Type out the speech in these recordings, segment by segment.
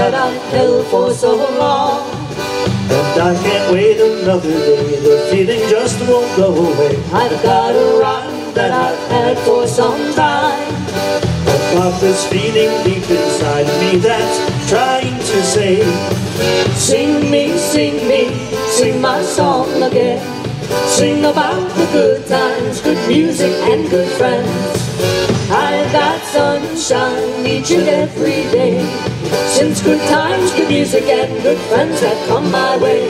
that I've held for so long. And I can't wait another day, the feeling just won't go away. I've got a rhyme that I've had for some time. I've got this feeling deep inside of me that's trying to say, sing me, sing my song again. Sing about the good times, good music and good friends. I've got sunshine each and every day, since good times, good music and good friends have come my way.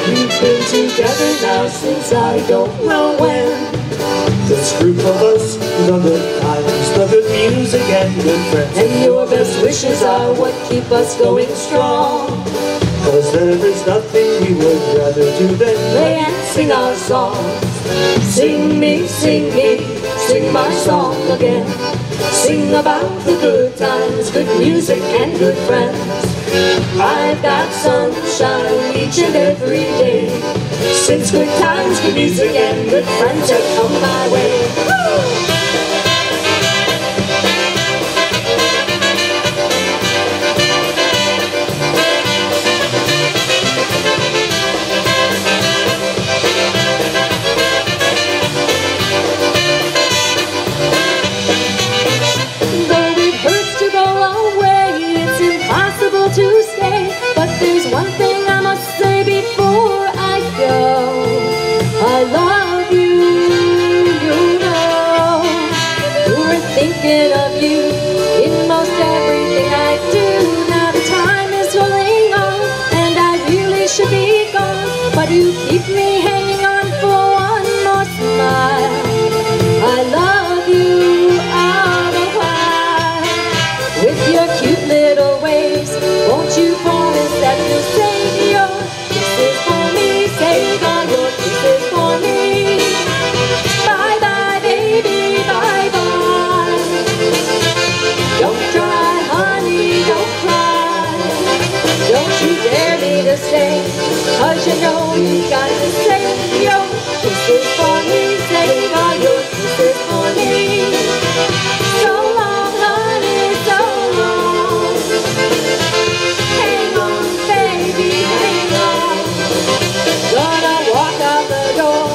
We've been together now since I don't know when. this group of us, the good times, the good music and good friends. And your best wishes are what keep us going strong. 'Cause there is nothing we would rather do than Play and sing our songs. Sing me, sing my song again. Sing about the good times, good music and good friends. I've got sunshine each and every day, since good times, good music and good friends have come my way. Woo! To stay, but there's one thing I must say before I go. I love you, you know. We're thinking of you in most everything I do. Now the time is rolling on, and I really should be gone, but you keep me hanging on for one more smile. I love you all the while. With your cute little ways, won't you promise that you'll save your kisses for me? Save all your kisses for me. Bye bye, baby, bye bye. Don't cry, honey, don't cry. Don't you dare me to stay, 'cause you know you got to save your kisses for me. Save all your kisses for me. So long, honey, so long. Hang on, baby, hang on. Gonna walk out the door,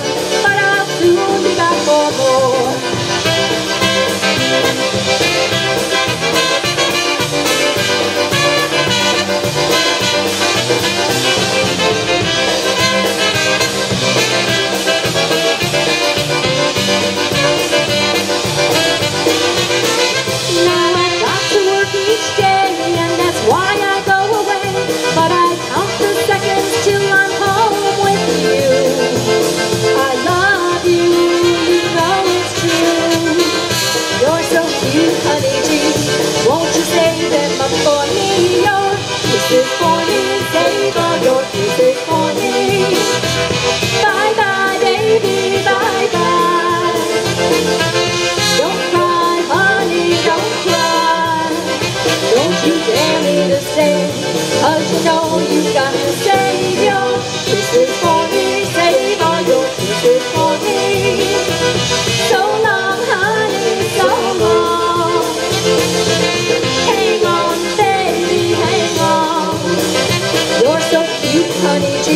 but I'll soon be back for more. Now I've got to work each day, and that's why I go away. But I count the seconds till I'm home with you. I love you, you know it's true. You're so cute, honey G. Won't you save them up for me? Your kisses for me. Save all your kisses for me. Bye bye, baby, bye bye. Don't cry, honey, don't cry. Don't you dare me to stay, 'cause you know you got to save your kisses for me. Save all your kisses for me. So long, honey, so long. Hang on, baby, hang on. You're so cute, honey G.